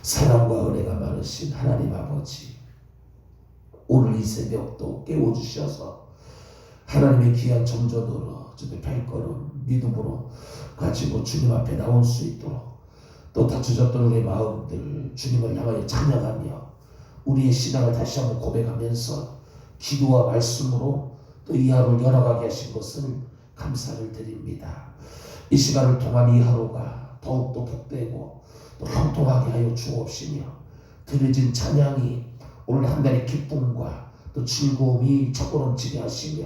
사랑과 은혜가 많으신 하나님 아버지, 오늘 이 새벽도 깨워주셔서 하나님의 귀한 정전으로 주님의 발걸음 믿음으로 가지고 주님 앞에 나올 수 있도록, 또 다쳐졌던 우리의 마음들 주님을 향하여 찬양하며 우리의 신앙을 다시 한번 고백하면서 기도와 말씀으로 또 이 하루를 열어가게 하신 것을 감사를 드립니다. 이 시간을 통한 이 하루가 더욱더 복되고 또 형통하게 하여 주옵시며, 드려진 찬양이 오늘 한 달의 기쁨과 또 즐거움이 첫걸음치게 하시며,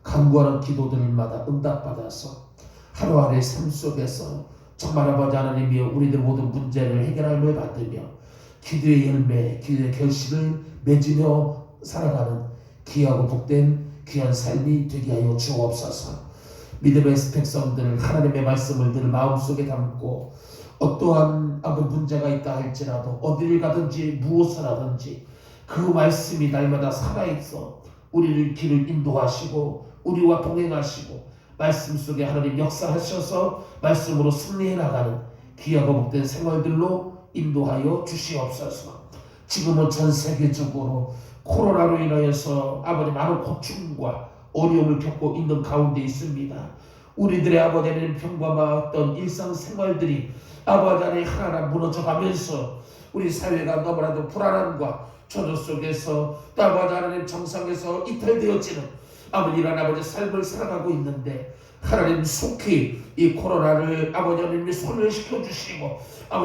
간구하는 기도들마다 응답받아서 하루하루의 삶 속에서 정말 아버지 하나님이여 우리들 모든 문제를 해결함을 받으며 기도의 열매, 기도의 결실을 맺으며 살아가는 귀하고 복된 귀한 삶이 되게 하여 주옵소서. 믿음의 백성들 하나님의 말씀을 늘 마음속에 담고 어떠한 문제가 있다 할지라도 어디를 가든지 무엇을 하든지 그 말씀이 날마다 살아있어 우리를 길을 인도하시고 우리와 동행하시고 말씀 속에 하나님 역사하셔서 말씀으로 승리해 나가는 귀하고 복된 생활들로 인도하여 주시옵소서. 지금은 전 세계적으로 코로나로 인하여서 아버지 많은 고충과 어려움을 겪고 있는 가운데 있습니다. 우리들의 아버지는 평범했던 일상생활들이 아버지 안에 하나하나 무너져가면서 우리 사회가 너무나도 불안함과 저주 속에서 또 아버지 하나님 정상에서 이탈되어지는 이런 아버지 삶을 살아가고 있는데, 하나님 속히 이 코로나를 아버지 하나님이 소멸시켜 주시고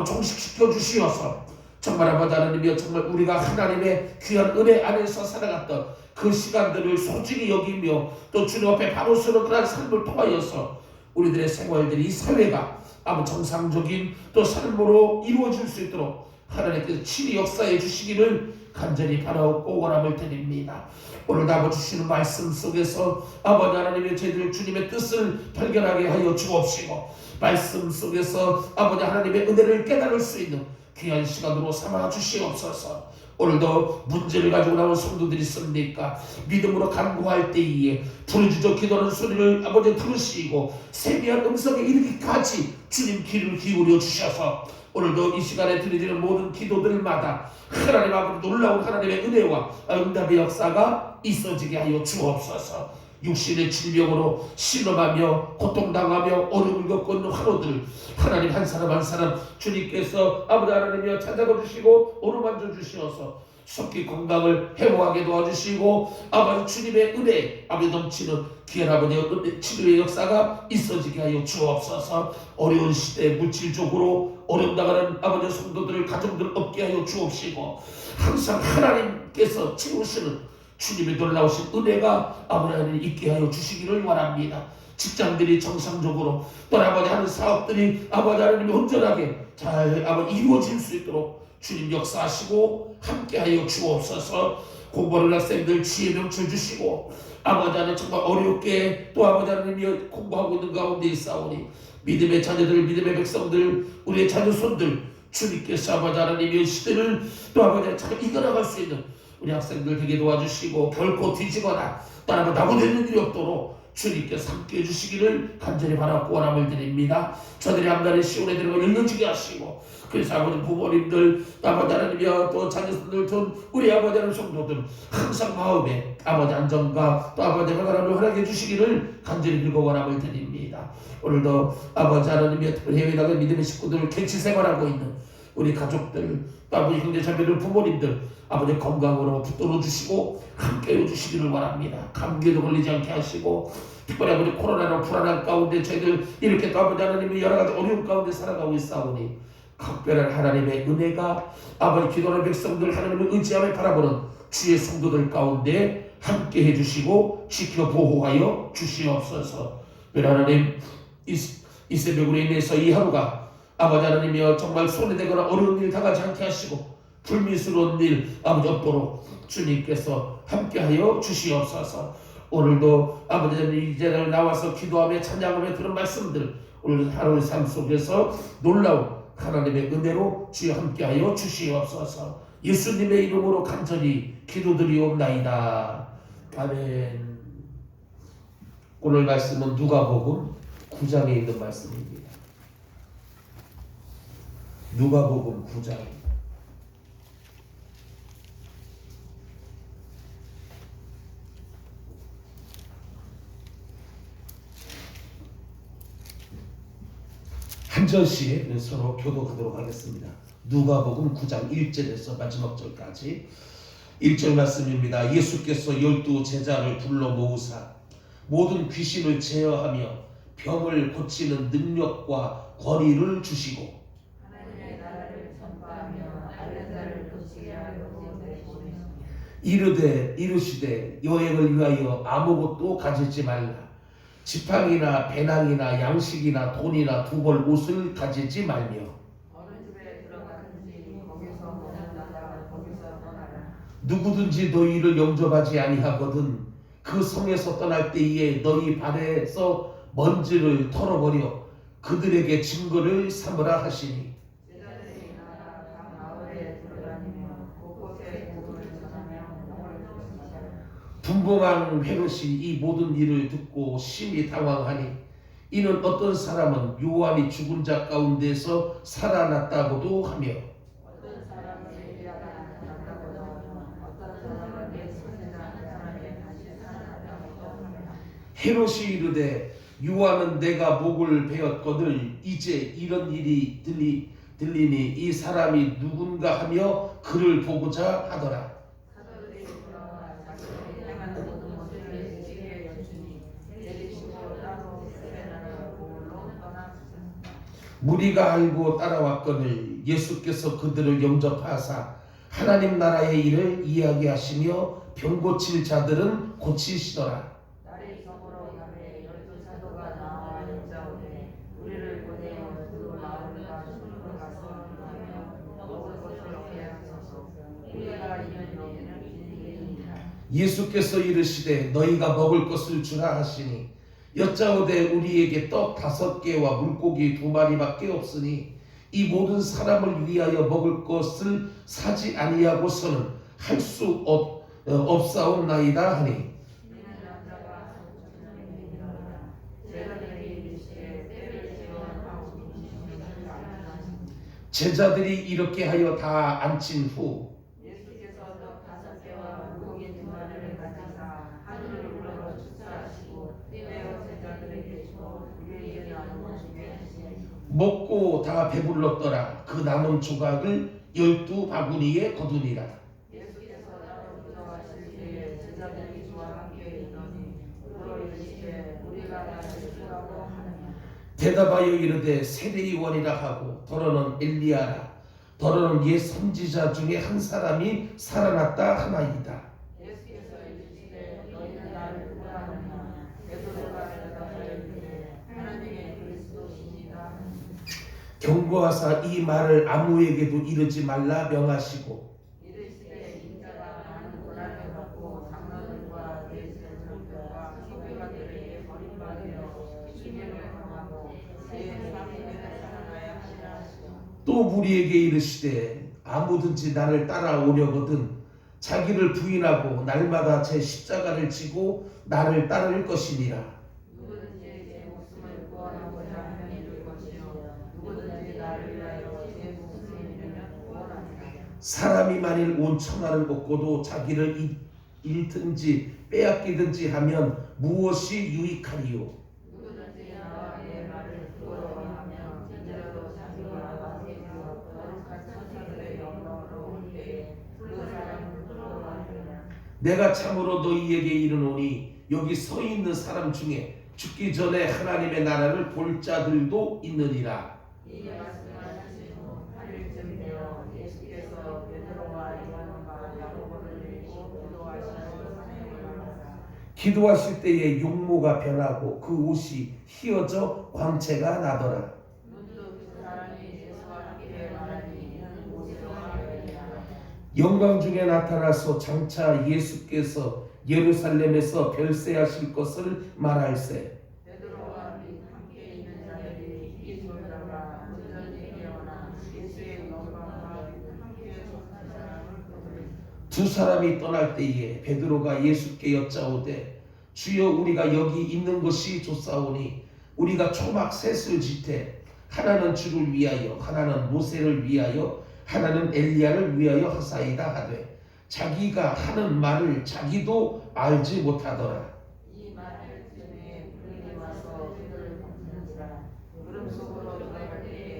종식시켜 주시어서 정말 아버지 하나님이여 정말 우리가 하나님의 귀한 은혜 안에서 살아갔던 그 시간들을 소중히 여기며 또 주님 앞에 바로 서는 그런 삶을 통하여서 우리들의 생활들이 이 사회가 정상적인 또 삶으로 이루어질 수 있도록 하나님께서 친히 역사해 주시기를 간절히 바라옵고 원함을 드립니다. 오늘 나눠주시는 말씀 속에서 아버지 하나님의 저희들 주님의 뜻을 발견하게 하여 주옵시고, 말씀 속에서 아버지 하나님의 은혜를 깨달을 수 있는 귀한 시간으로 삼아 주시옵소서. 오늘도 문제를 가지고 나온 성도들이 있습니까? 믿음으로 간구할 때에 부르짖어 기도하는 소리를 아버지 들으시고 세미한 음성에 이르기까지 주님 귀를 기울여 주셔서 오늘도 이 시간에 드리는 모든 기도들마다 하나님 아버지 놀라운 하나님의 은혜와 응답의 역사가 있어지게 하여 주옵소서. 육신의 질병으로 신음하며 고통당하며 어려움을 겪고 있는 환우들 하나님 한 사람 한 사람 주님께서 아버지 하나님이여 찾아가 주시고 어루만져 주시어서 속히 건강을 회복하게 도와주시고 아버지 주님의 은혜 넘치는 귀한 아버지의 은혜 치료의 역사가 있어지게 하여 주옵소서. 어려운 시대에 물질적으로 어려움당하는 아버지 성도들 가정들 얻게 하여 주옵시고, 항상 하나님께서 채우시는 주님의 놀라우신 은혜가 아버지 하나님 있게 하여 주시기를 원합니다. 직장들이 정상적으로 또 아버지 하는 사업들이 아버지 하나님이 온전하게 잘 아버지 이루어질 수 있도록 주님 역사하시고 함께하여 주옵소서. 공부하는 학생들 지혜 명철 주시고 아버지 하나님 정말 어렵게 또 아버지 하나님이 공부하고 있는 가운데 있사오니 믿음의 자녀들 믿음의 백성들 우리의 자녀손들 주님께서 아버지 하나님의 시대를 또 아버지 하나님 잘 이겨나갈 수 있는 우리 학생들 되게 도와주시고 결코 뒤지거나 따라가 낙오되는 일이 없도록 주님께서 함께 해주시기를 간절히 바라고 원함을 드립니다. 저들이 앞날에 시온에 들어가 열려지게 하시고, 그래서 아버지 부모님들 아버지 하나님이여 또 자녀들 전 우리 아버지 하나님 성도들 항상 마음에 아버지 안정과 또 아버지 하나님을 허락해 주시기를 간절히 빌고 원함을 드립니다. 오늘도 아버지 하나님이여 특별히 해외 나간 믿음의 식구들 객치 생활하고 있는 우리 가족들 또 아버지 형제 자매들 부모님들 아버지 건강으로 붙들어 주시고 함께 해주시기를 원합니다. 감기에도 걸리지 않게 하시고, 특별히 아버지 코로나로 불안한 가운데 저희들 이렇게 또 아버지 하나님이 여러 가지 어려운 가운데 살아가고 있사오니 각별한 하나님의 은혜가 아버지 기도하는 백성들 하나님을 의지하며 바라보는 주의 성도들 가운데 함께 해주시고 지켜 보호하여 주시옵소서. 하나님 이 새벽으로 인해서 이 하루가 아버지 하나님이여 정말 손해되거나 어려운 일 당하지 않게 하시고 불미스러운 일 아버지 없도록 주님께서 함께하여 주시옵소서. 오늘도 아버지 하나님 이제는 나와서 기도하며 찬양하며 들은 말씀들 오늘 하루의 삶 속에서 놀라운 하나님의 은혜로 주여 함께하여 주시옵소서. 예수님의 이름으로 간절히 기도드리옵나이다. 아멘. 오늘 말씀은 누가복음 9장에 있는 말씀입니다. 누가복음 9장 일절씩 서로 교독하도록 하겠습니다. 누가복음 9장 1절에서 마지막 절까지 1절 말씀입니다. 예수께서 12 제자를 불러 모으사 모든 귀신을 제어하며 병을 고치는 능력과 권위를 주시고 하나님의 나라를 전파하며 앓는 자를 고치게 하려고 내보내시며 이르시되 여행을 위하여 아무것도 가지지 말라. 지팡이나 배낭이나 양식이나 돈이나 두 벌 옷을 가지지 말며 어느 집에 들어가든지 거기서 머물다가 거기서 떠나라. 누구든지 너희를 영접하지 아니하거든 그 성에서 떠날 때에 너희 발에서 먼지를 털어버려 그들에게 증거를 삼으라 하시니 제자들이 나아가 각 마을에 돌아다니며 곳곳에 복음을 전하며 영을 주시니라. 분봉한 헤롯이 이 모든 일을 듣고 심히 당황하니 이는 어떤 사람은 요한이 죽은 자 가운데서 살아났다고도 하며 어떤 사람은 엘리야가 나타났다고도 하며 어떤 사람은 옛 선지자 한 사람이 다시 살아났다고도 하며 헤롯이 이르되 요한은 내가 목을 베었거늘 이제 이런 일이 들리니 이 사람이 누군가 하며 그를 보고자 하더라. 사도들이 돌아와 자기들이 행한 모든 것을 일찍이 여쭈니 내리시고 따로 세례나라 고을로 떠나가셨습니다. 무리가 알고 따라왔거늘 예수께서 그들을 영접하사 하나님 나라의 일을 이야기하시며 병 고칠 자들은 고치시더라. 날이 저물어 가매 12 사도가 나와 여짜오되 우리를 보내어 그 마을과 촌으로 가서 하며 먹을 것을 얻게 하소서. 우리가 있는 여기는 빈길이니라. 예수께서 이르시되 너희가 먹을 것을 주라 하시니 여짜오되 우리에게 떡 5개와 물고기 2마리밖에 없으니 이 모든 사람을 위하여 먹을 것을 사지 아니하고서는 할 수 없사옵나이다 하니 이는 남자가 성전이니라. 제자들이 이르시되 때를 지어하고 계시는 알라하시니 제자들이 이렇게 하여 다 앉힌 후 예수께서 떡 5개와 물고기 2마리를 가지사 하늘을 우러러 축사하시고 떼어 제자들에게 주어 우리에게 나누어 주게 하시니 먹고 다 배불렀더라. 그 남은 조각을 12바구니에 거두니라. 예수께서 따로 들어가실 때에 제자들이 주와 함께 있더니 물어 이르시되 우리가 나를 주라고 하느냐. 대답하여 이르되 세례요한이라 하고 더러는 엘리야라 더러는 옛 선지자 중에 한 사람이 살아났다 하나이다. 예수께서 이르시되 너희는 나를 누구라 하느냐. 베드로가 대답하여 이르되 하나님의 그리스도시니라. 경고하사 이 말을 아무에게도 이르지 말라 명하시고 이르시되 인자가 많은 고난을 받고 장로들과 대제사장들과 서기관들에게 버림받으며 죽임을 당하고 제3일에 살아나야 하리라 하시고 또 무리에게 이르시되 아무든지 나를 따라오려거든 자기를 부인하고 날마다 제 십자가를 지고 나를 따를 것이니라. 누구든지 제 목숨을 구원하고자 하면 잃을 것이요 누구든지 나를 위하여 제 목숨을 잃으면 구원하리라. 사람이 만일 온 천하를 얻고도 자기를 잃든지 빼앗기든지 하면 무엇이 유익하리요? 누구든지 나와 내 말을 부끄러워하며 이제라도 자기와 나에게 주어 거룩한 천사들의 영광으로 올 때에 그 사람을 부끄러워하리라. 내가 참으로 너희에게 이르노니 여기 서 있는 사람 중에 죽기 전에 하나님의 나라를 볼 자들도 있느니라. 이 말씀을 하신 후 8일쯤 되어 예수께서 베드로와 요한과 야고보를 데리고 기도하시고 산에 올라가사 기도하실 때에 용모가 변하고 그 옷이 휘어져 광채가 나더라. 문득 그 사람이 예수와 함께 말하니 이는 오시로하리라. 영광 중에 나타나서 장차 예수께서 예루살렘에서 별세하실 것을 말할세. 베드로와 및 함께 있는 자들이 이 돌다가 온전히 깨어나 예수의 영광과 함께 속한 사람을 보더니 두 사람이 떠날 때에 베드로가 예수께 여짜오되 주여 우리가 여기 있는 것이 좋사오니 우리가 초막 셋을 짓되 하나는 주를 위하여 하나는 모세를 위하여 하나는 엘리야를 위하여 하사이다 하되 자기가 하는 말을 자기도 알지 못하더라. 이 말을 쯤에 불이 와서 그들을 덮는지라. 구름 속으로 들어갈 때에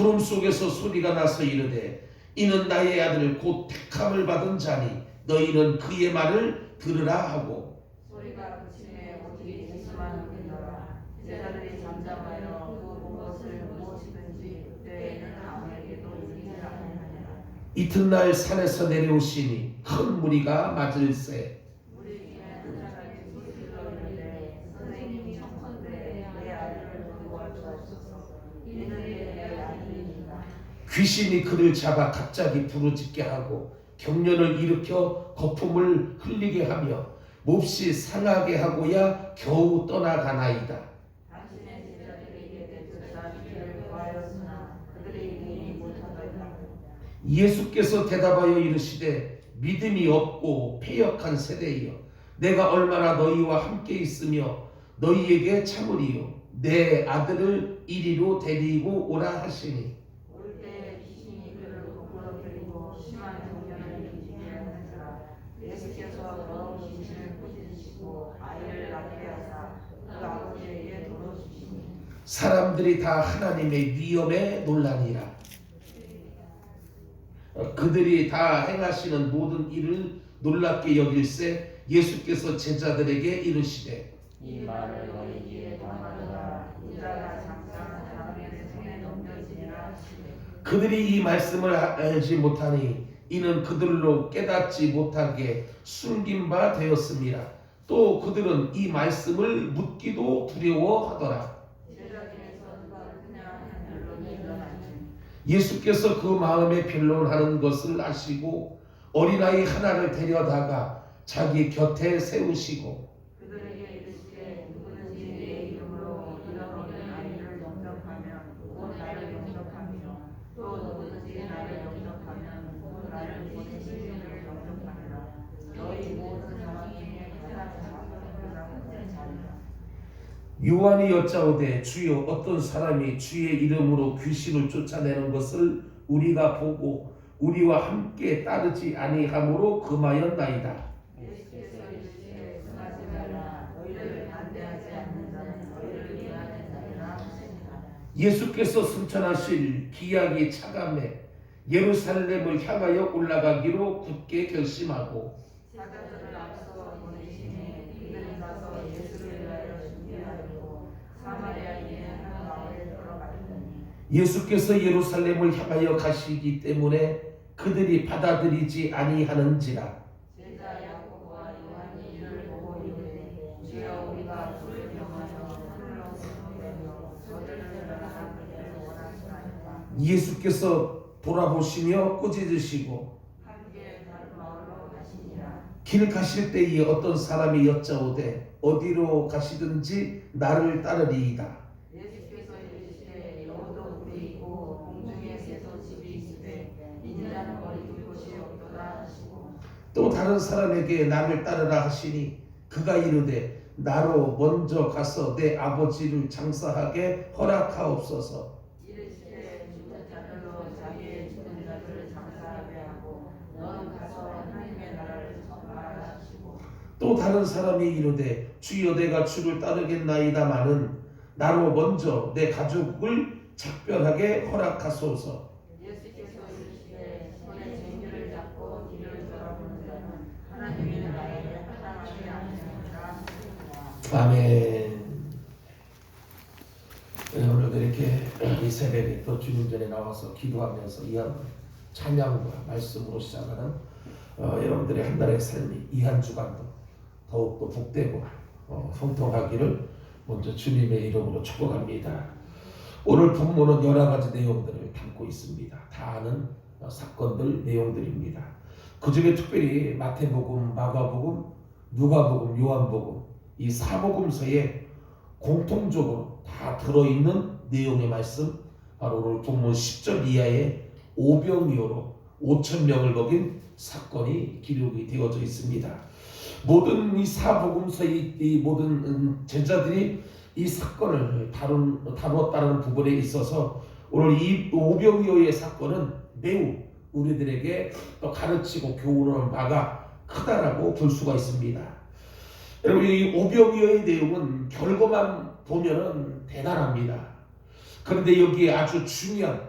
구름 속에서 소리가 나서 이르되 이는 나의 아들 곧 택함을 받은 자니 너희는 그의 말을 들으라 하고 소리가 그침에 어디 예수만 믿더라. 제자들이 잠잠하여 그 무엇을 무엇이든지 그때에는 아무에게도 이르지 아니하니라. 이튿날 산에서 내려오시니 큰 무리가 맞을세 우리 중에 한 사람이 소리질러 이르되 선생님이 청컨대 내 아들을 돌보아 주옵소서. 이는 내 아들이니라. 귀신이 그를 잡아 갑자기 부르짖게 하고 경련을 일으켜 거품을 흘리게 하며 몹시 상하게 하고야 겨우 떠나가나이다. 당신의 제자들에게 내쫓아 그를 구하였으나 그들이 능히 못하더이다. 예수께서 대답하여 이르시되 믿음이 없고 패역한 세대이여 내가 얼마나 너희와 함께 있으며 너희에게 참으리요 내 아들을 이리로 데리고 오라 하시니 올 때 귀신이 그를 거꾸로 들이고 심한 경련을 일으키게 하는지라. 예수께서 더욱 귀신을 꾸짖으시고 아이를 낫게 하사 그 아버지에게 돌어주시니 사람들이 다 하나님의 위엄에 놀라니라. 그들이 다 행하시는 모든 일을 놀랍게 여길세 예수께서 제자들에게 이르시되 이 말을 너희에게 당하노라. 이자가 장사한 사람의 손에 넘겨지리라 하시되 그들이 이 말씀을 알지 못하니 이는 그들로 깨닫지 못하게 숨긴 바 되었습니다. 또 그들은 이 말씀을 묻기도 두려워하더라. 제자 중에서 누가 그냥 한 변론이 일어나니 예수께서 그 마음에 변론하는 것을 아시고 어린아이 하나를 데려다가 자기 곁에 세우시고 그들에게 이르시되 누구든지 내 이름으로 이런 어린 아이를 영접하면 곧 나를 영접하며 또 누구든지 나를 영접하면 곧 나를 보내신 이를 영접하리라. 너희 모든 사람 중에 가장 작은 그자는 자리라. 요한이 여짜오되 주여 어떤 사람이 주의 이름으로 귀신을 쫓아내는 것을 우리가 보고 우리와 함께 따르지 아니하므로 금하였나이다. 예수께서 이르시되 금하지 말라. 너희를 반대하지 않는 자는 너희를 위하는 자리라 하시니라. 예수께서 승천하실 기약이 차감해 예루살렘을 향하여 올라가기로 굳게 결심하고 사자들을 앞서 보내시니 그들이 가서 예수를 위하여 준비하였고 사마리아인의 한 마을에 들어갔더니 예수께서 예루살렘을 향하여 가시기 때문에 그들이 받아들이지 아니하는지라. 제자 야고보와 요한이 이를 보고 이르되 주여 우리가 불을 병하여 하늘로 세우며 저들을 멸하라 그를 원하시나이까. 예수께서 돌아보시며 꾸짖으시고 함께 다른 마을로 가시니라. 길 가실 때에 어떤 사람이 여짜오되 어디로 가시든지 나를 따르리이다. 예수께서 이르시되 여우도 굴이 있고 공중에 새도 집이 있으되 인자는 거리둘 곳이 없도다 하시고 또 다른 사람에게 나를 따르라 하시니 그가 이르되 나로 먼저 가서 내 아버지를 장사하게 허락하옵소서. 이르시되 죽은 자들로 자기의 죽은 자들을 장사하게 하고 너는 가서 하나님의 나라를 전파하라 하시고 또 다른 사람이 이르되 주여 내가 주를 따르겠나이다마는 나로 먼저 내 가족을 작별하게 허락하소서. 예수께서 이르시되 손에 쟁기를 잡고 뒤를 돌아보는 자는 하나님의 나라에 합당하지 아니하리라 하시니라. 아멘. 오늘도 이렇게 이 새벽에 또 주님 전에 나와서 기도하면서 이한 찬양과 말씀으로 시작하는 여러분들의 한 달의 삶이 이 한 주간도 더욱더 복되고 성통하기를 먼저 주님의 이름으로 축복합니다. 오늘 본문은 여러 가지 내용들을 담고 있습니다. 다 아는 사건들 내용들입니다. 그 중에 특별히 마태복음, 마가복음, 누가복음, 요한복음 이 사복음서에 공통적으로 다 들어있는 내용의 말씀 바로 오늘 본문 10절 이하의 오병이어로 5,000명을 먹인 사건이 기록이 되어져 있습니다. 모든 이 사복음서의 이 모든 제자들이 이 사건을 다루었다는 부분에 있어서 오늘 이 오병이어의 사건은 매우 우리들에게 또 가르치고 교훈하는 바가 크다라고 볼 수가 있습니다. 여러분 이 오병이어의 내용은 결과만 보면은 대단합니다. 그런데 여기에 아주 중요한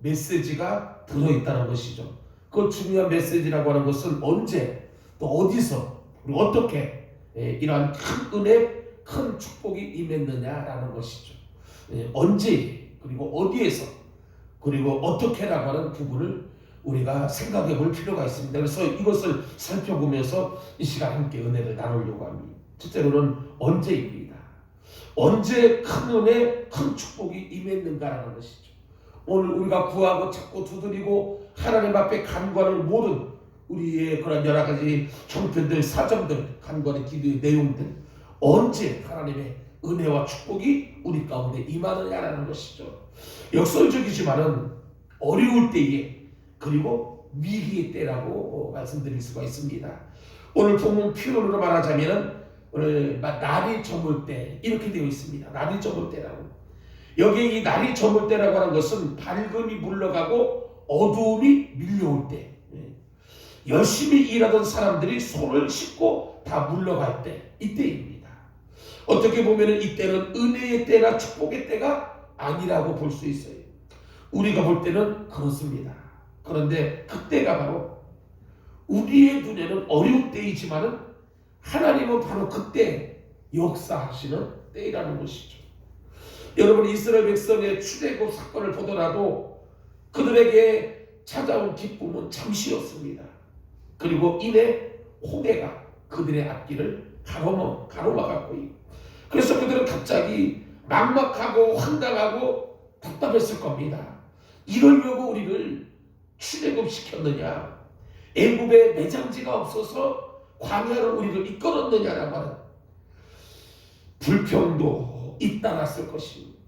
메시지가 들어있다는 것이죠. 그 중요한 메시지라고 하는 것은 언제 또 어디서 그리고 어떻게 이러한 큰 은혜 큰 축복이 임했느냐라는 것이죠. 언제 그리고 어디에서 그리고 어떻게라고 하는 부분을 우리가 생각해 볼 필요가 있습니다. 그래서 이것을 살펴보면서 이 시간 함께 은혜를 나누려고 합니다. 첫째로는 언제입니다. 언제 큰 은혜 큰 축복이 임했는가라는 것이죠. 오늘 우리가 구하고 찾고 두드리고 하나님 앞에 간구하는 모든 우리의 그런 여러 가지 형편들 사정들 간구하는 기도의 내용들 언제 하나님의 은혜와 축복이 우리 가운데 임하느냐라는 것이죠. 역설적이지만은 어려울 때에 그리고 위기의 때라고 말씀드릴 수가 있습니다. 오늘 본문 표현으로 말하자면은 오늘 날이 저물 때 이렇게 되어 있습니다. 날이 저물 때라고. 여기에 이 날이 저물 때라고 하는 것은 밝음이 물러가고 어두움이 밀려올 때, 열심히 일하던 사람들이 손을 씻고 다 물러갈 때, 이때입니다. 어떻게 보면 이때는 은혜의 때나 축복의 때가 아니라고 볼 수 있어요. 우리가 볼 때는 그렇습니다. 그런데 그때가 바로 우리의 눈에는 어려운 때이지만은 하나님은 바로 그때 역사하시는 때이라는 것이죠. 여러분 이스라엘 백성의 출애굽 사건을 보더라도 그들에게 찾아온 기쁨은 잠시였습니다. 그리고 이내 홍해가 그들의 앞길을 가로막았고 그래서 그들은 갑자기 막막하고 황당하고 답답했을 겁니다. 이러려고 우리를 출애굽시켰느냐, 애굽에 매장지가 없어서 광야로 우리를 이끌었느냐라고 하는 불평도 잇따랐을 것입니다.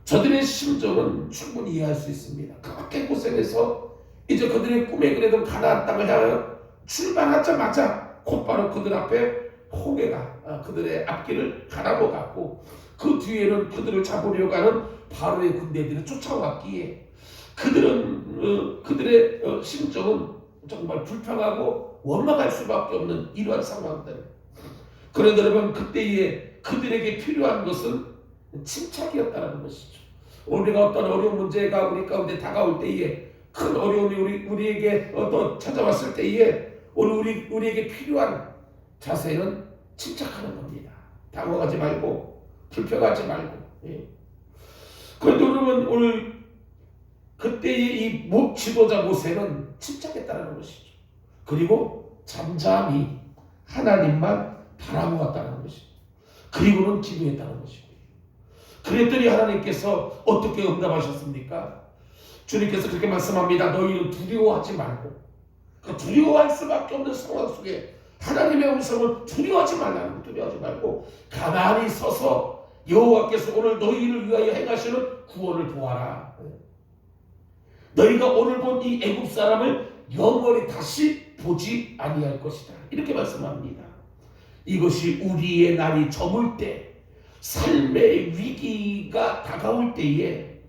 저들의 심정은 충분히 이해할 수 있습니다. 그렇게 고생해서 이제 그들의 꿈에 그리던 가나안 땅을 향하여 출발하자마자 곧바로 그들 앞에 홍해가 그들의 앞길을 가라먹었고 그 뒤에는 그들을 잡으려고 하는 바로의 군대들이 쫓아왔기에 그들의 심정은 정말 불평하고 원망할 수밖에 없는 이러한 상황들. 그런데 여러분 그때에 그들에게 필요한 것은 침착이었다는 것이죠. 우리가 어떤 어려운 문제가 우리 가운데 다가올 때에 큰 어려움이 우리에게 또 찾아왔을 때에 우리에게 필요한 자세는 침착하는 겁니다. 당황하지 말고 불평하지 말고. 그런데 여러분 오늘 그때의 이 지도자 모세는 침착했다는 것이죠. 그리고 잠잠히 하나님만 바라보았다는 것이죠. 그리고는 기도했다는 것이고요. 그랬더니 하나님께서 어떻게 응답하셨습니까? 주님께서 그렇게 말씀합니다. 너희는 두려워하지 말고. 두려워할 수밖에 없는 상황 속에 하나님의 음성을 두려워하지 말라는 두려워하지 말고 가만히 서서 여호와께서 오늘 너희를 위하여 행하시는 구원을 보아라. 너희가 오늘 본 이 애굽 사람을 영원히 다시 보지 아니할 것이다. 이렇게 말씀합니다. 이것이 우리의 날이 저물 때, 삶의 위기가 다가올 때에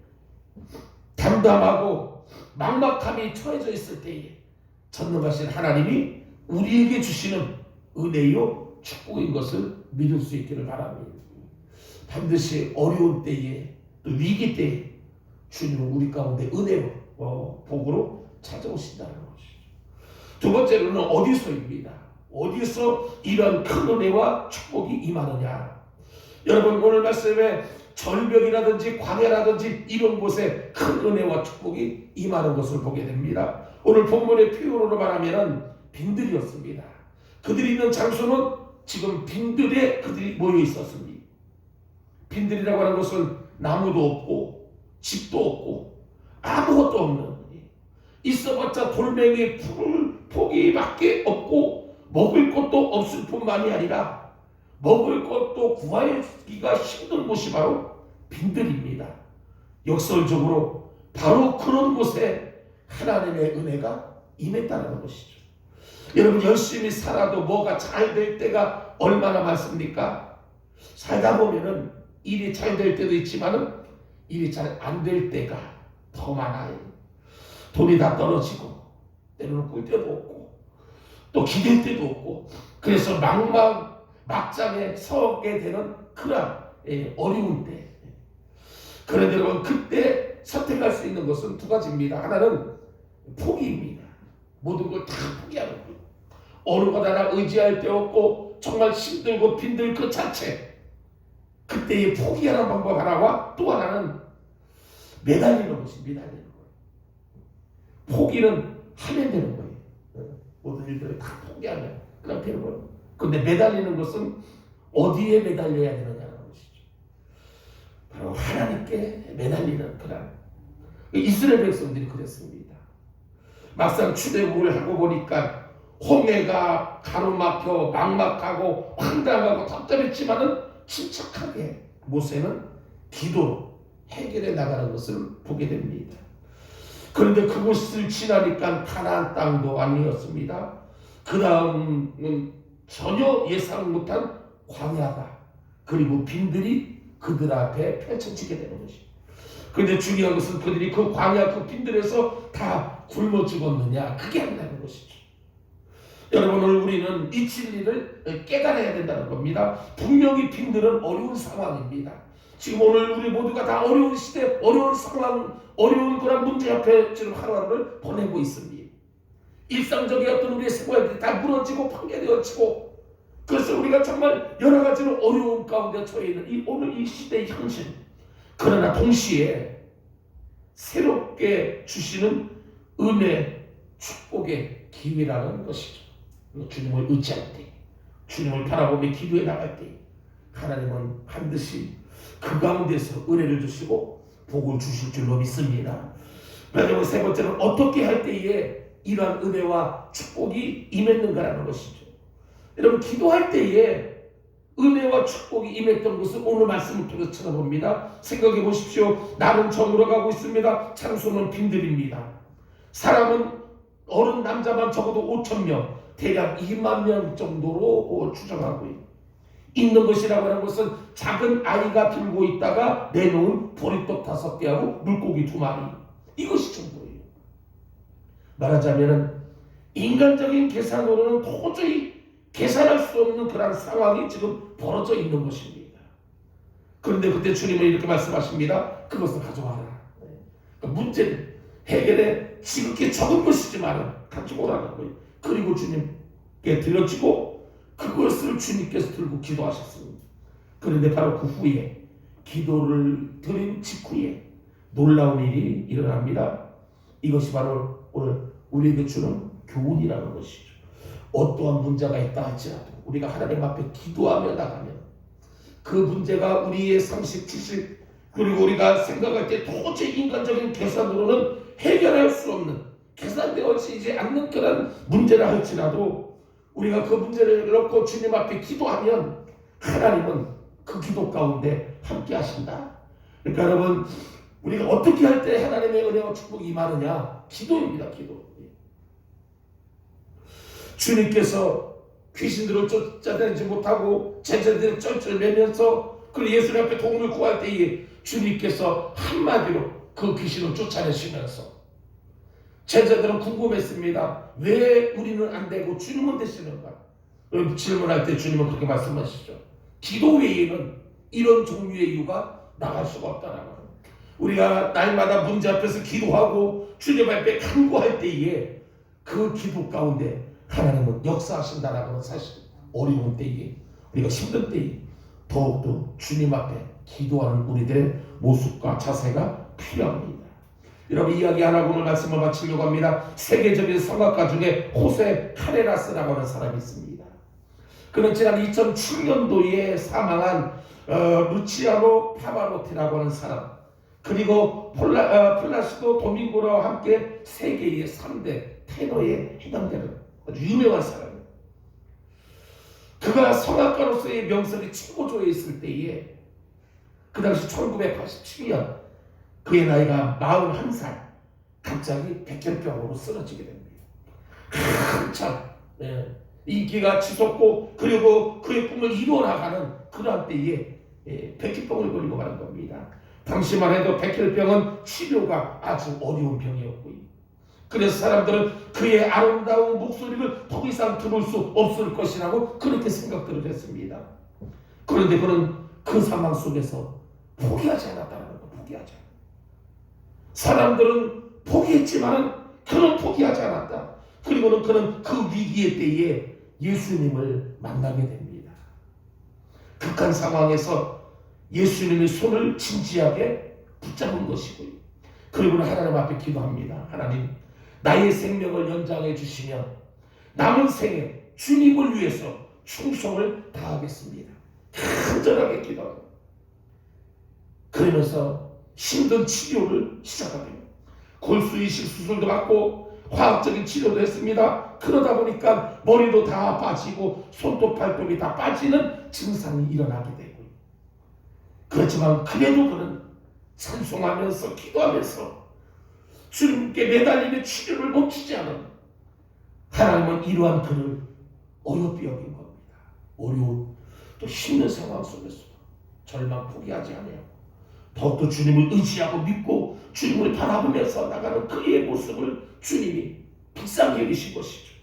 담담하고 막막함이 처해져 있을 때에 전능하신 하나님이 우리에게 주시는 은혜요 축복인 것을 믿을 수 있기를 바랍니다. 반드시 어려운 때에 또 위기 때에 주님은 우리 가운데 은혜로 복으로 찾아오신다는 것이죠. 두 번째로는 어디서입니다. 어디서 이런 큰 은혜와 축복이 임하느냐. 여러분 오늘 말씀에 절벽이라든지 광야라든지 이런 곳에 큰 은혜와 축복이 임하는 것을 보게 됩니다. 오늘 본문의 표현으로 말하면 빈들이었습니다. 그들이 있는 장소는 지금 빈들에 그들이 모여 있었습니다. 빈들이라고 하는 것은 나무도 없고 집도 없고 아무것도 없는 있어봤자 돌멩이 포기밖에 없고 먹을 것도 없을 뿐만이 아니라 먹을 것도 구하기가 힘든 곳이 바로 빈들입니다. 역설적으로 바로 그런 곳에 하나님의 은혜가 임했다는 것이죠. 여러분 열심히 살아도 뭐가 잘 될 때가 얼마나 많습니까? 살다 보면은 일이 잘 될 때도 있지만은 일이 잘 안 될 때가 더 많아요. 돈이 다 떨어지고 때로는 꿀 때도 없고 또 기댈 때도 없고 그래서 막장에 서게 되는 그런 어려운 때. 그런데 여러분 그때 선택할 수 있는 것은 두 가지입니다. 하나는 포기입니다. 모든 걸 다 포기하는 거예요. 어느 것 하나 의지할 데 없고 정말 힘들고 빈들 그 자체, 그때의 포기하는 방법 하나와 또 하나는 매달리는 것이 매달리는 거예요. 포기는 하면 되는 거예요. 모든 일들을 다 포기하면 그냥 되는 거예요. 그런데 매달리는 것은 어디에 매달려야 되느냐는 것이죠. 바로 하나님께 매달리는 그런 이스라엘 백성들이 그랬습니다. 막상 출애굽을 하고 보니까 홍해가 가로막혀 막막하고 황당하고 답답했지만은 침착하게 모세는 기도로 해결해 나가는 것을 보게 됩니다. 그런데 그곳을 지나니까 가나안 땅도 아니었습니다. 그 다음은 전혀 예상 못한 광야가 그리고 빈들이 그들 앞에 펼쳐지게 되는 것입니다. 그런데 중요한 것은 그들이 그 광야 그 빈들에서 다 굶어 죽었느냐, 그게 아니라는 것이죠. 여러분, 오늘 우리는 이 진리를 깨달아야 된다는 겁니다. 분명히 빈들은 어려운 상황입니다. 지금 오늘 우리 모두가 다 어려운 시대, 어려운 상황, 어려운 그런 문제 앞에 지금 하루하루를 보내고 있습니다. 일상적이었던 우리의 생활들이 다 무너지고 파괴되어지고, 그래서 우리가 정말 여러 가지로 어려운 가운데 처해 있는 이 오늘 이 시대의 현실. 그러나 동시에 새롭게 주시는 은혜, 축복의 기회라는 것이죠. 주님을 의지할 때, 주님을 바라보며 기도해 나갈 때 하나님은 반드시 그 가운데서 은혜를 주시고 복을 주실 줄로 믿습니다. 그리고 세 번째는 어떻게 할 때에 이러한 은혜와 축복이 임했는가라는 것이죠. 여러분, 기도할 때에 은혜와 축복이 임했던 것을 오늘 말씀을 통해서 찾아봅니다. 생각해 보십시오. 나는 정으로 가고 있습니다. 장소는 빈들입니다. 사람은 어른 남자만 적어도 5,000명, 대략 2만 명 정도로 추정하고 있는 것이라고 하는 것은 작은 아이가 들고 있다가 내놓은 보리떡 5개하고 물고기 2마리, 이것이 전부예요. 말하자면 인간적인 계산으로는 도저히 계산할 수 없는 그런 상황이 지금 벌어져 있는 것입니다. 그런데 그때 주님은 이렇게 말씀하십니다. 그것을 가져와라. 그러니까 문제는 해결에 지극히 적은 것이지만 가지고 오라는 거예요. 그리고 주님께 드려지고 그것을 주님께서 들고 기도하셨습니다. 그런데 바로 그 후에 기도를 드린 직후에 놀라운 일이 일어납니다. 이것이 바로 오늘 우리에게 주는 교훈이라는 것이죠. 어떠한 문제가 있다 할지라도 우리가 하나님 앞에 기도하며 나가면 그 문제가 우리의 상식, 지식, 그리고 우리가 생각할 때 도저히 인간적인 계산으로는 해결할 수 없는, 계산되어지지 않는 그런 문제라 할지라도 우리가 그 문제를 놓고 주님 앞에 기도하면 하나님은 그 기도 가운데 함께 하신다. 그러니까 여러분, 우리가 어떻게 할 때 하나님의 은혜와 축복이 임하느냐? 기도입니다. 기도. 주님께서 귀신들을 쫓아다니지 못하고 제자들을 쩔쩔매면서 그 예수님 앞에 도움을 구할 때에 주님께서 한마디로 그 귀신을 쫓아내시면서 제자들은 궁금했습니다. 왜 우리는 안 되고 주님은 되시는가? 질문할 때 주님은 그렇게 말씀하시죠. 기도 외에는 이런 종류의 이유가 나갈 수가 없다라고. 우리가 날마다 문제 앞에서 기도하고 주님 앞에 간구할 때에 그 기도 가운데 하나님은 역사하신다라고 하는 사실. 어려운 때에, 우리가 힘든 때에 더욱더 주님 앞에 기도하는 우리들의 모습과 자세가 필요합니다. 여러분, 이야기 안 하고 오늘 말씀을 마치려고 합니다. 세계적인 성악가 중에 호세 카레라스라고 하는 사람이 있습니다. 그는 지난 2007년도에 사망한 루치아노 파바로티라고 하는 사람, 그리고 플라시도 도밍고라와 함께 세계의 3대 테너에 해당되는 아주 유명한 사람이에요. 그가 성악가로서의 명성이 최고조에 있을 때에 그 당시 1987년 그의 나이가 41살, 갑자기 백혈병으로 쓰러지게 됩니다. 한참 인기가 치솟고 그리고 그의 꿈을 이루어나가는 그러한 때에 백혈병을 걸리고 마는 겁니다. 당시만 해도 백혈병은 치료가 아주 어려운 병이었고요. 그래서 사람들은 그의 아름다운 목소리를 더 이상 들을 수 없을 것이라고 그렇게 생각들을 했습니다. 그런데 그는 그 상황 속에서 포기하지 않았다는 거, 포기하지 않았다. 사람들은 포기했지만 그는 포기하지 않았다. 그리고는 그는 그 위기의 때에 예수님을 만나게 됩니다. 극한 상황에서 예수님의 손을 진지하게 붙잡은 것이고요. 그리고는 하나님 앞에 기도합니다. 하나님, 나의 생명을 연장해 주시면 남은 생에 주님을 위해서 충성을 다하겠습니다. 간절하게 기도합니다. 그러면서 힘든 치료를 시작하게 됩니다. 골수 이식 수술도 받고 화학적인 치료도 했습니다. 그러다 보니까 머리도 다 빠지고 손톱 발톱이 다 빠지는 증상이 일어나게 되고, 그렇지만 그래도 그는 찬송하면서 기도하면서 주님께 매달리는 치료를 멈추지 않은 하나님은 이러한 그를 어렵게 여긴 겁니다. 어려운 또 힘든 상황 속에서도 절망 포기하지 않아요. 더욱더 주님을 의지하고 믿고 주님을 바라보면서 나가는 그의 모습을 주님이 불쌍히 여기신 것이죠.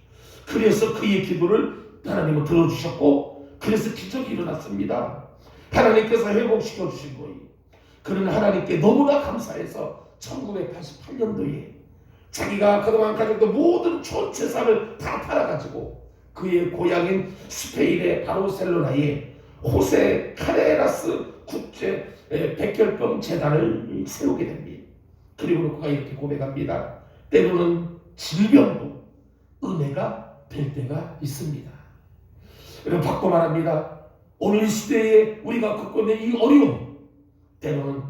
그래서 그의 기도를 하나님은 들어주셨고, 그래서 기적이 일어났습니다. 하나님께서 회복시켜 주신 거예요. 그는 하나님께 너무나 감사해서 1988년도에 자기가 그동안 가졌던 모든 전 재산을 다 팔아가지고 그의 고향인 스페인의 바르셀로나에 호세 카레라스 국제 백혈병 재단을 세우게 됩니다. 그리고 그가 이렇게 고백합니다. 때로는 질병도 은혜가 될 때가 있습니다. 여러분, 바꿔 말합니다. 오늘 시대에 우리가 겪고 있는 이 어려움, 때로는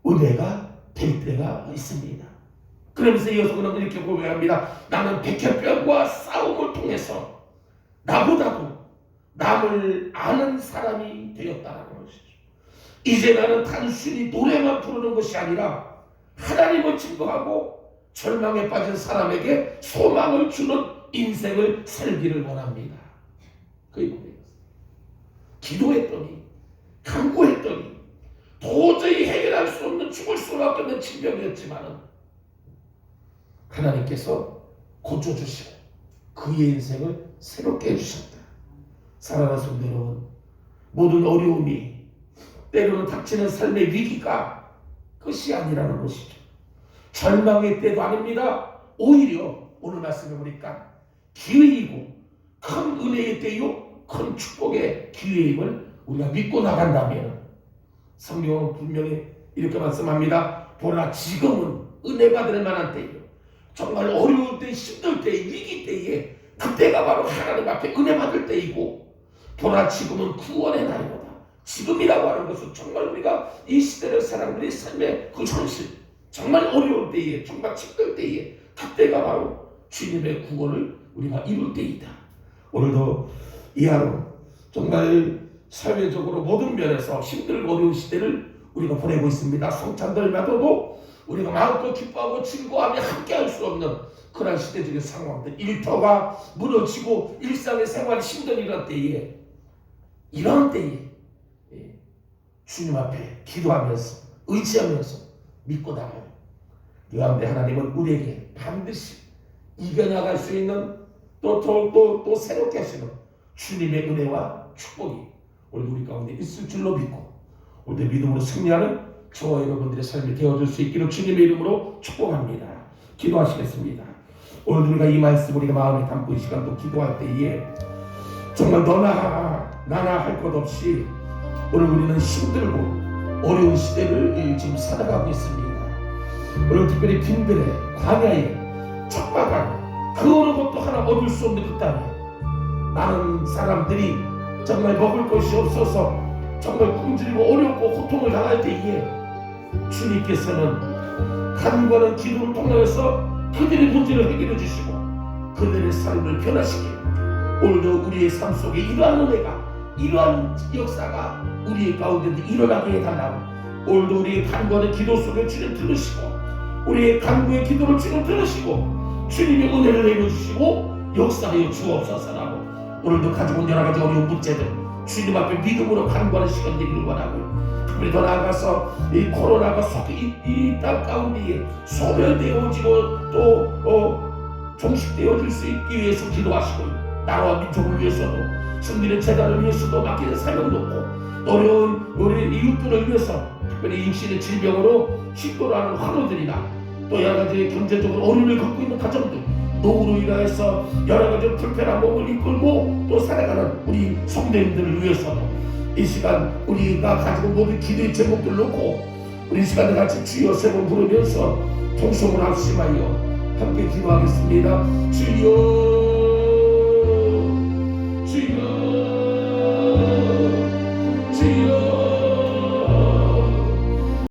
은혜가 될 때가 있습니다. 그러면서 이어서 그는 이렇게 고백합니다. 나는 백혈병과 싸움을 통해서 나보다도 남을 아는 사람이 되었다는 것이죠. 이제 나는 단순히 노래만 부르는 것이 아니라 하나님을 증거하고 절망에 빠진 사람에게 소망을 주는 인생을 살기를 원합니다. 그의 고백이었어요. 기도했더니, 간구했더니 도저히 해결할 수 없는 죽을 수밖에 없는 질병이었지만 하나님께서 고쳐주시고 그의 인생을 새롭게 해주셨다. 사랑하는 성도 여러분, 모든 어려움이, 때로는 닥치는 삶의 위기가 끝이 아니라는 것이죠. 절망의 때도 아닙니다. 오히려 오늘 말씀해 보니까 기회이고 큰 은혜의 때요, 큰 축복의 기회임을 우리가 믿고 나간다면, 성경은 분명히 이렇게 말씀합니다. 보라, 지금은 은혜 받을 만한 때예요. 정말 어려울 때, 힘들 때, 위기 때에 그때가 바로 하나님 앞에 은혜 받을 때이고, 보라, 지금은 구원의 날이로다. 지금이라고 하는 것은 정말 우리가 이 시대를 살아가는 우리 삶의 그 현실, 정말 어려울 때에, 정말 힘들 때에 그때가 바로 주님의 구원을 우리가 이룰 때이다. 오늘도 이 하루 정말 사회적으로 모든 면에서 힘들고 어려운 시대를 우리가 보내고 있습니다. 성찬들마다도 우리가 마음껏 기뻐하고 즐거워하며 함께할 수 없는 그런 시대적인 상황들, 일터가 무너지고 일상의 생활이 힘든 이런 때에 주님 앞에 기도하면서 의지하면서 믿고 나가요. 이 가운데 하나님은 우리에게 반드시 이겨나갈 수 있는 또 새롭게 하시는 주님의 은혜와 축복이 오늘 우리 가운데 있을 줄로 믿고, 오늘 믿음으로 승리하는 저와 여러분들의 삶이 되어줄 수 있기를 주님의 이름으로 축복합니다. 기도하시겠습니다. 오늘 우리가 이 말씀 우리가 마음에 담고 이 시간도 기도할 때에 정말 너나 나나 할 것 없이 오늘 우리는 힘들고 어려운 시대를 지금 살아가고 있습니다. 오늘 특별히 빈들에 광야에 척박한 그 어느 것도 하나 얻을 수 없는 그 땅에 많은 사람들이 정말 먹을 것이 없어서 정말 굶주리고 어렵고 고통을 당할 때에 주님께서는 간과는 기도를 통해서 그들의 문제를 해결해 주시고 그들의 삶을 변화시키고, 오늘도 우리의 삶 속에 이러한 은혜가, 이러한 역사가 우리의 가운데 일어나게 해달라고, 오늘도 우리의 간과는 기도 속에 주님 들으시고 우리의 간구의 기도를 주님 들으시고 주님의 은혜를 내려주시고 역사하여 주옵소서라고, 오늘도 가지고 온 여러 가지 어려운 문제들 주님 앞에 믿음으로 간구하는 시간 되기를 원하고, 특별히 더 나아가서 이 코로나가 이 땅 가운데에 소멸되어지고 또 종식되어질 수 있기 위해서 기도하시고, 나라와 민족을 위해서도 승리의 재단을 위해서도 맡기는 사명 놓고 어려운 우리 이웃들을 위해서 특별히 임신의 질병으로 힘들어하는 환우들이나 또 여러 가지 경제적으로 어려움을 겪고 있는 가정들, 노후로 인하여서 여러 가지 불편한 몸을 이끌고 또 살아가는 우리 성도님들을 위해서도 이 시간 우리가 가지고 모든 기도의 제목들 놓고 우리 이 시간에 같이 주여 세 번 부르면서 통성을 합심하여 함께 기도하겠습니다. 주여 주여